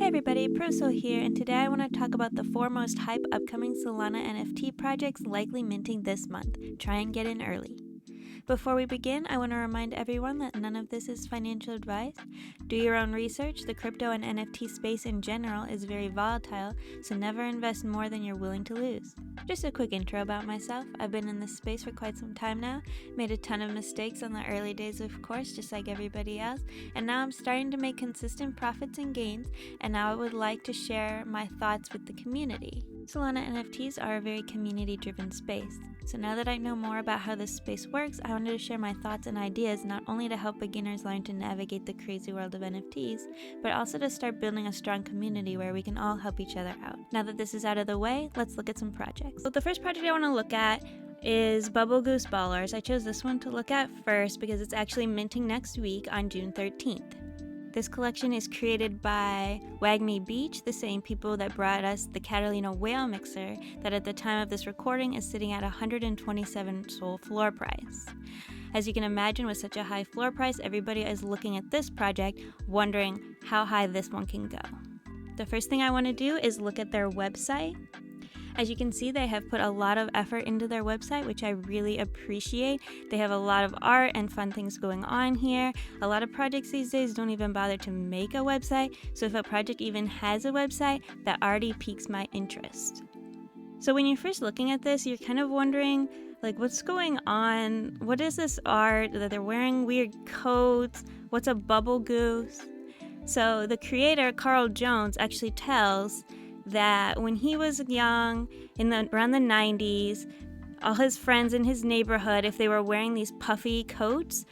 Hey everybody, Purrple here, and today I want to talk about the four most hype upcoming Solana NFT projects likely minting this month. Try and get in early. Before we begin, I want to remind everyone that none of this is financial advice. Do your own research. The crypto and NFT space in general is very volatile, so never invest more than you're willing to lose. Just a quick intro about myself. I've been in this space for quite some time now, made a ton of mistakes on the early days of course, just like everybody else, and now I'm starting to make consistent profits and gains, and now I would like to share my thoughts with the community. Solana NFTs are a very community-driven space. So now that I know more about how this space works, I wanted to share my thoughts and ideas not only to help beginners learn to navigate the crazy world of NFTs, but also to start building a strong community where we can all help each other out. Now that this is out of the way, let's look at some projects. So the first project I want to look at is Bubble Goose Ballers. I chose this one to look at first because it's actually minting next week on June 13th. This collection is created by Wagme Beach, the same people that brought us the Catalina Whale Mixer that at the time of this recording is sitting at 127 SOL floor price. As you can imagine, with such a high floor price, everybody is looking at this project wondering how high this one can go. The first thing I want to do is look at their website. As you can see, they have put a lot of effort into their website, which I really appreciate. They have a lot of art and fun things going on here. A lot of projects these days don't even bother to make a website, so if a project even has a website, that already piques my interest. So when you're first looking at this, you're kind of wondering, like, what's going on? What is this art? That they're wearing weird coats? What's a bubble goose? So the creator, Carl Jones, actually tells that when he was young, around the 90s, all his friends in his neighborhood, if they were wearing these puffy coats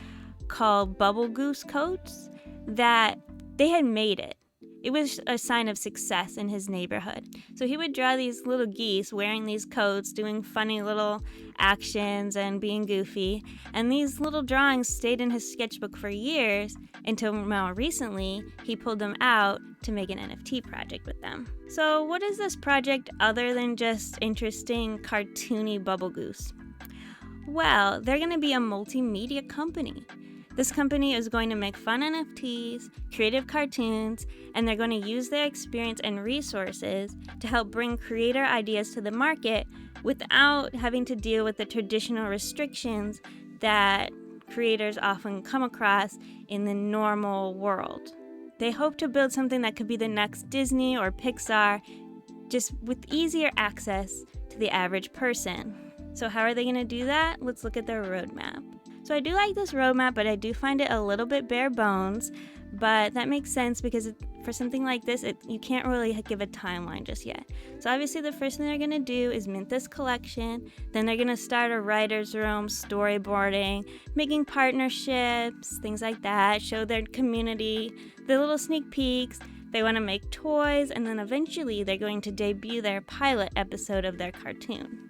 called bubble goose coats, that they had made it. It was a sign of success in his neighborhood. So he would draw these little geese wearing these coats, doing funny little actions and being goofy. And these little drawings stayed in his sketchbook for years until more recently he pulled them out to make an NFT project with them. So what is this project other than just interesting cartoony bubble goose? Well, they're going to be a multimedia company. This company is going to make fun NFTs, creative cartoons, and they're going to use their experience and resources to help bring creator ideas to the market without having to deal with the traditional restrictions that creators often come across in the normal world. They hope to build something that could be the next Disney or Pixar, just with easier access to the average person. So how are they going to do that? Let's look at their roadmap. So I do like this roadmap, but I do find it a little bit bare bones, but that makes sense because for something like this, you can't really give a timeline just yet. So obviously the first thing they're going to do is mint this collection, then they're going to start a writer's room, storyboarding, making partnerships, things like that, show their community the little sneak peeks. They want to make toys, and then eventually they're going to debut their pilot episode of their cartoon.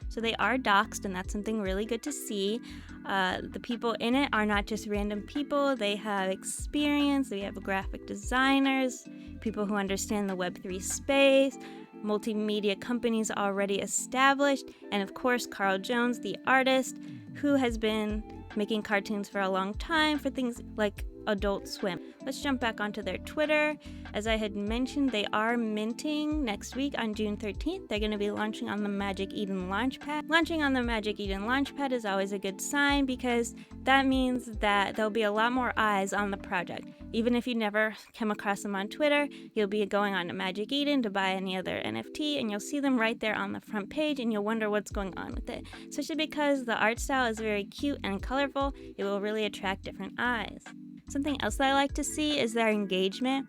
So they are doxed, and that's something really good to see. The people in it are not just random people. They have experience. They have graphic designers, people who understand the Web3 space, multimedia companies already established, and of course, Carl Jones, the artist, who has been making cartoons for a long time for things like Adult Swim. Let's jump back onto their Twitter. As I had mentioned, they are minting next week on June 13th. They're going to be launching on the Magic Eden Launchpad. Launching on the Magic Eden Launchpad is always a good sign because that means that there'll be a lot more eyes on the project. Even if you never come across them on Twitter, you'll be going on to Magic Eden to buy any other NFT and you'll see them right there on the front page and you'll wonder what's going on with it. Especially because the art style is very cute and colorful, it will really attract different eyes. Something else that I like to see is their engagement.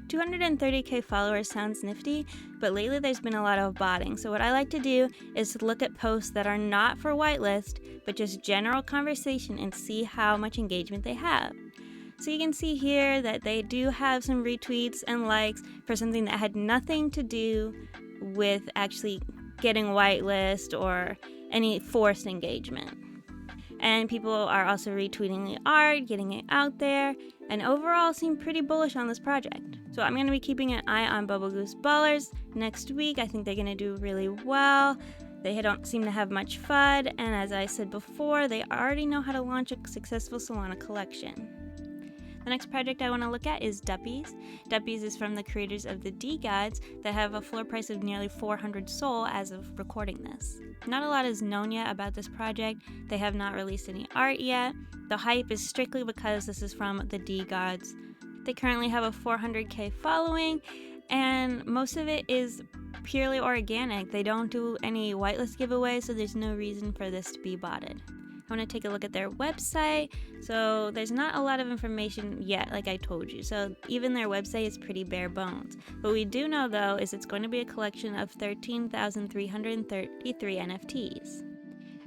230k followers sounds nifty, but lately there's been a lot of botting. So what I like to do is to look at posts that are not for whitelist, but just general conversation and see how much engagement they have. So you can see here that they do have some retweets and likes for something that had nothing to do with actually getting whitelist or any forced engagement. And people are also retweeting the art, getting it out there, and overall seem pretty bullish on this project. So I'm going to be keeping an eye on Bubble Goose Ballers next week. I think they're going to do really well. They don't seem to have much FUD, and as I said before, they already know how to launch a successful Solana collection. The next project I want to look at is Duppies. Duppies is from the creators of the D-Gods that have a floor price of nearly 400 Sol as of recording this. Not a lot is known yet about this project. They have not released any art yet. The hype is strictly because this is from the D-Gods. They currently have a 400k following, and most of it is purely organic. They don't do any whitelist giveaways, so there's no reason for this to be botted. I want to take a look at their website. So there's not a lot of information yet, like I told you. So even their website is pretty bare bones. What we do know, though, is it's going to be a collection of 13,333 NFTs.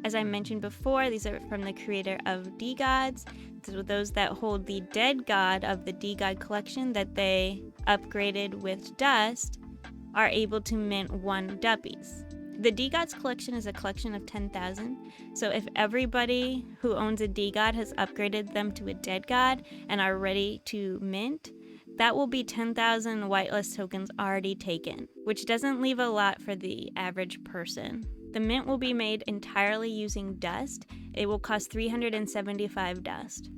As I mentioned before, these are from the creator of D-Gods. So those that hold the dead god of the D-God collection that they upgraded with dust are able to mint 1 Duppies. The D-Gods collection is a collection of 10,000, so if everybody who owns a D-God has upgraded them to a dead god and are ready to mint, that will be 10,000 whitelist tokens already taken, which doesn't leave a lot for the average person. The mint will be made entirely using dust. It will cost 375 dust.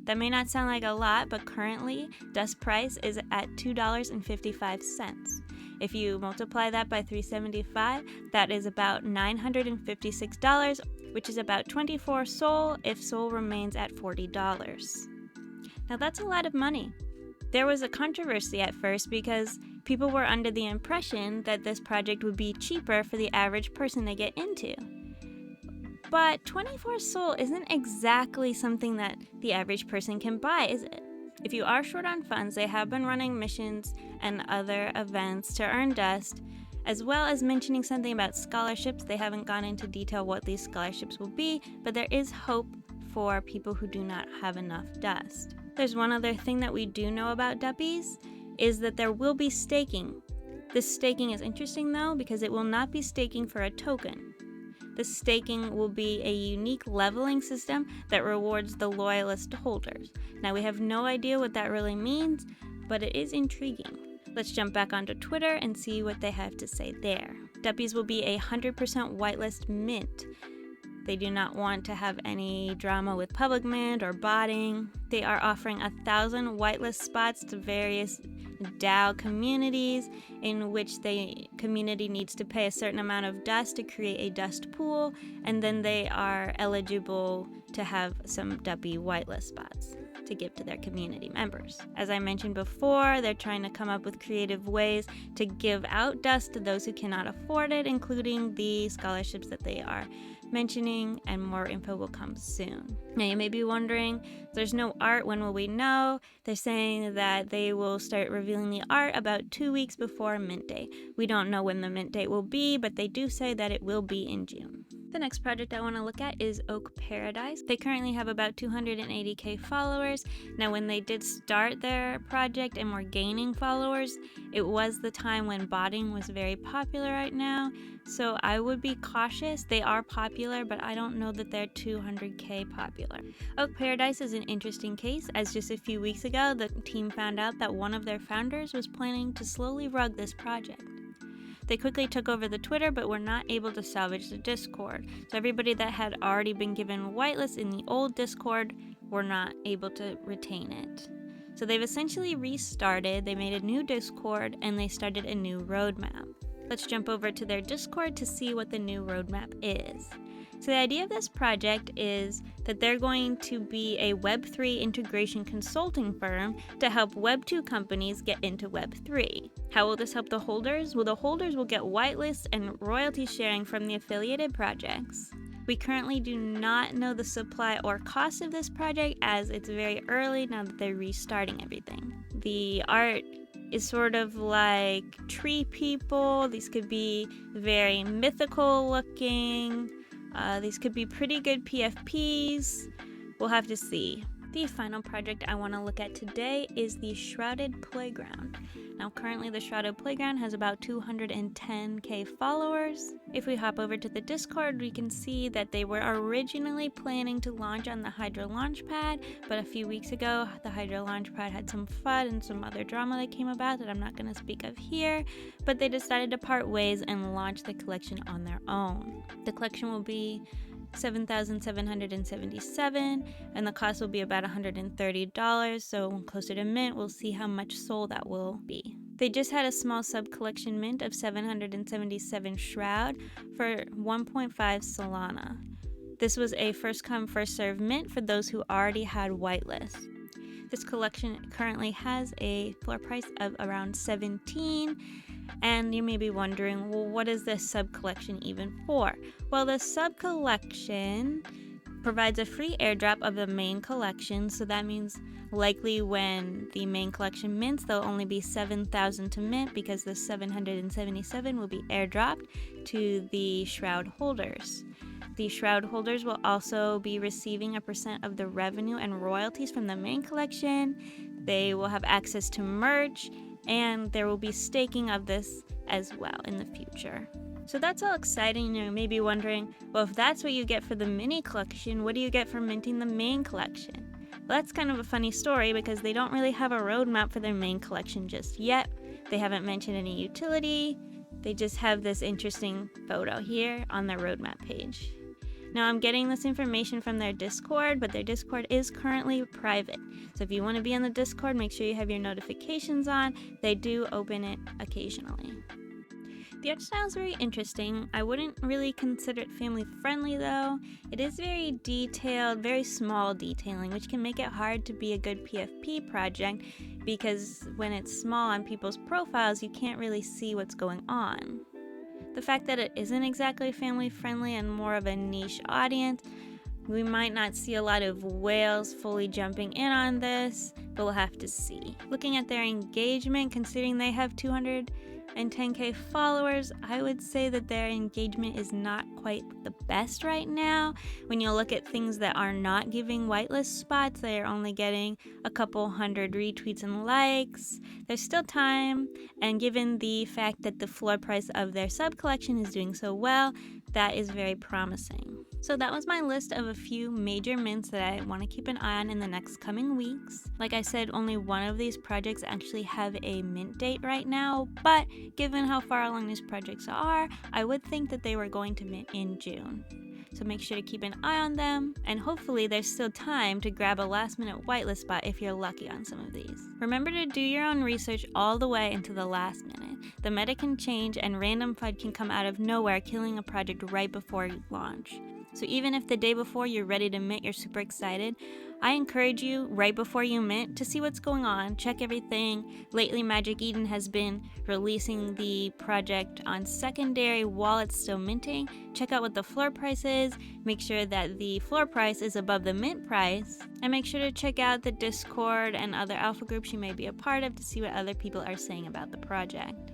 That may not sound like a lot, but currently, dust price is at $2.55. If you multiply that by 375, that is about $956, which is about 24 Sol if Sol remains at $40. Now that's a lot of money. There was a controversy at first because people were under the impression that this project would be cheaper for the average person to get into. But 24 Sol isn't exactly something that the average person can buy, is it? If you are short on funds, they have been running missions and other events to earn dust, as well as mentioning something about scholarships. They haven't gone into detail what these scholarships will be, but there is hope for people who do not have enough dust. There's one other thing that we do know about Duppies, is that there will be staking. This staking is interesting though, because it will not be staking for a token. The staking will be a unique leveling system that rewards the loyalist holders. Now we have no idea what that really means, but it is intriguing. Let's jump back onto Twitter and see what they have to say there. Duppies will be a 100% whitelist mint. They do not want to have any drama with public mint or botting. They are offering 1,000 whitelist spots to various DAO communities in which the community needs to pay a certain amount of dust to create a dust pool, and then they are eligible to have some Duppy whitelist spots to give to their community members. As I mentioned before, they're trying to come up with creative ways to give out dust to those who cannot afford it, including the scholarships that they are mentioning, and more info will come soon. Now you may be wondering, there's no art, when will we know? They're saying that they will start revealing the art about 2 weeks before mint day. We don't know when the mint date will be, but they do say that it will be in June. The next project I want to look at is Oak Paradise. They currently have about 280k followers. Now when they did start their project and were gaining followers, it was the time when botting was very popular right now. So I would be cautious. They are popular, but I don't know that they're 200k popular. Oak Paradise is an interesting case, as just a few weeks ago, the team found out that one of their founders was planning to slowly rug this project. They quickly took over the Twitter, but were not able to salvage the Discord. So everybody that had already been given whitelist in the old Discord were not able to retain it. So they've essentially restarted, they made a new Discord, and they started a new roadmap. Let's jump over to their Discord to see what the new roadmap is. So the idea of this project is that they're going to be a Web3 integration consulting firm to help Web2 companies get into Web3. How will this help the holders? Well, the holders will get whitelists and royalty sharing from the affiliated projects. We currently do not know the supply or cost of this project, as it's very early now that they're restarting everything. The art is sort of like tree people. These could be very mythical looking. These could be pretty good PFPs. We'll have to see. The final project I want to look at today is the Shrouded Playground. Now currently the Shrouded Playground has about 210k followers. If we hop over to the Discord, we can see that they were originally planning to launch on the Hydra Launchpad, but a few weeks ago the Hydra Launchpad had some FUD and some other drama that came about that I'm not going to speak of here, but they decided to part ways and launch the collection on their own. The collection will be $7,777, and the cost will be about $130, so closer to mint, we'll see how much SOL that will be. They just had a small sub-collection mint of 777 Shroud for 1.5 Solana. This was a first-come, first-served mint for those who already had whitelist. This collection currently has a floor price of around 17, and you may be wondering, well, what is this sub-collection even for? Well, the sub-collection provides a free airdrop of the main collection, so that means likely when the main collection mints, there'll only be 7,000 to mint because the 777 will be airdropped to the Shroud holders. The Shroud holders will also be receiving a % of the revenue and royalties from the main collection. They will have access to merch, and there will be staking of this as well in the future. So that's all exciting. You may be wondering, well, if that's what you get for the mini collection, what do you get for minting the main collection? Well, that's kind of a funny story because they don't really have a roadmap for their main collection just yet. They haven't mentioned any utility. They just have this interesting photo here on their roadmap page. Now, I'm getting this information from their Discord, but their Discord is currently private. So if you want to be on the Discord, make sure you have your notifications on. They do open it occasionally. The art style is very interesting. I wouldn't really consider it family friendly though. It is very detailed, very small detailing, which can make it hard to be a good PFP project because when it's small on people's profiles, you can't really see what's going on. The fact that it isn't exactly family friendly and more of a niche audience, we might not see a lot of whales fully jumping in on this, but we'll have to see. Looking at their engagement, considering they have 210k followers, I would say that their engagement is not quite the best right now. When you look at things that are not giving whitelist spots, they are only getting a couple hundred retweets and likes. There's still time, and given the fact that the floor price of their sub collection is doing so well, that is very promising. So that was my list of a few major mints that I want to keep an eye on in the next coming weeks. Like I said, only one of these projects actually have a mint date right now, but given how far along these projects are, I would think that they were going to mint in June. So make sure to keep an eye on them, and hopefully there's still time to grab a last minute whitelist spot if you're lucky on some of these. Remember to do your own research all the way into the last minute. The meta can change and random FUD can come out of nowhere, killing a project right before you launch. So even if the day before you're ready to mint, you're super excited, I encourage you right before you mint to see what's going on, check everything. Lately, Magic Eden has been releasing the project on secondary while it's still minting. Check out what the floor price is, make sure that the floor price is above the mint price, and make sure to check out the Discord and other alpha groups you may be a part of to see what other people are saying about the project.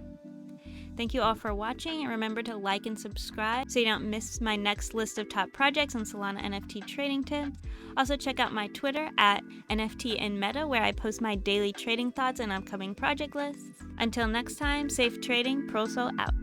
Thank you all for watching, and remember to like and subscribe so you don't miss my next list of top projects and Solana NFT trading tips. Also check out my Twitter at NFT&Meta where I post my daily trading thoughts and upcoming project lists. Until next time, safe trading, Purrple out.